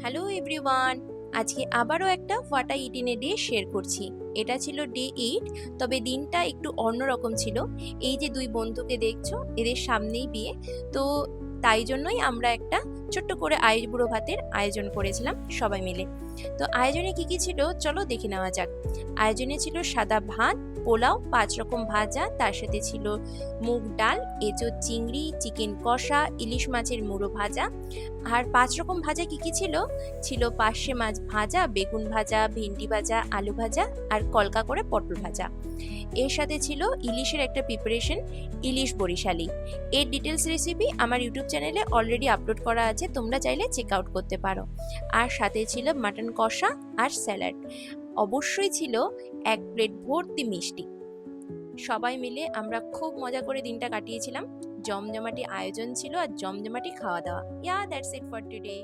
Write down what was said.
Hello everyone, আজকে আবারও একটা what I it in a day share করছি। এটা ছিল ডে 8, তবে দিনটা একটু অন্যরকম ছিল। এই যে দুই বন্ধুকে দেখছো, এদের সামনেই বিয়ে। তো তাই জন্যই আমরা একটা ছোট্ট করে আইবুড়ো ভাতের আয়োজন করেছিলাম সবাই মিলে। তো আয়োজনে কি কি ছিল চলো দেখে নেওয়া যাক। আয়োজনে ছিল সাদা ভাত, পোলাও, 5 রকম ভাজা, তার সাথে ছিল মুগ ডাল, এঁচোড় চিংড়ি, চিকেন কষা, ইলিশ মাছের মুড়ো ভাজা। আর 5 রকম ভাজা কি কি ছিল? ছিল পার্শে মাছ ভাজা, বেগুন ভাজা, ভেন্ডি ভাজা, আলু ভাজা আর কলকা করে পটল ভাজা। এর সাথে ছিল ইলিশের একটা প্রিপারেশন, ইলিশ বরিশালি। এর ডিটেলস রেসিপি আমার ইউটিউব চ্যানেলে অলরেডি আপলোড করা আছে, তোমরা চাইলে চেক আউট করতে পারো। আর সাথে ছিল মাটন কষা আর স্যালাড। অবশ্যই ছিল 1 প্লেট ভর্তি মিষ্টি। সবাই মিলে আমরা খুব মজা করে দিনটা কাটিয়েছিলাম। জমজমাটি আয়োজন ছিল আর জমজমাটি খাওয়া দাওয়া। That's it for today.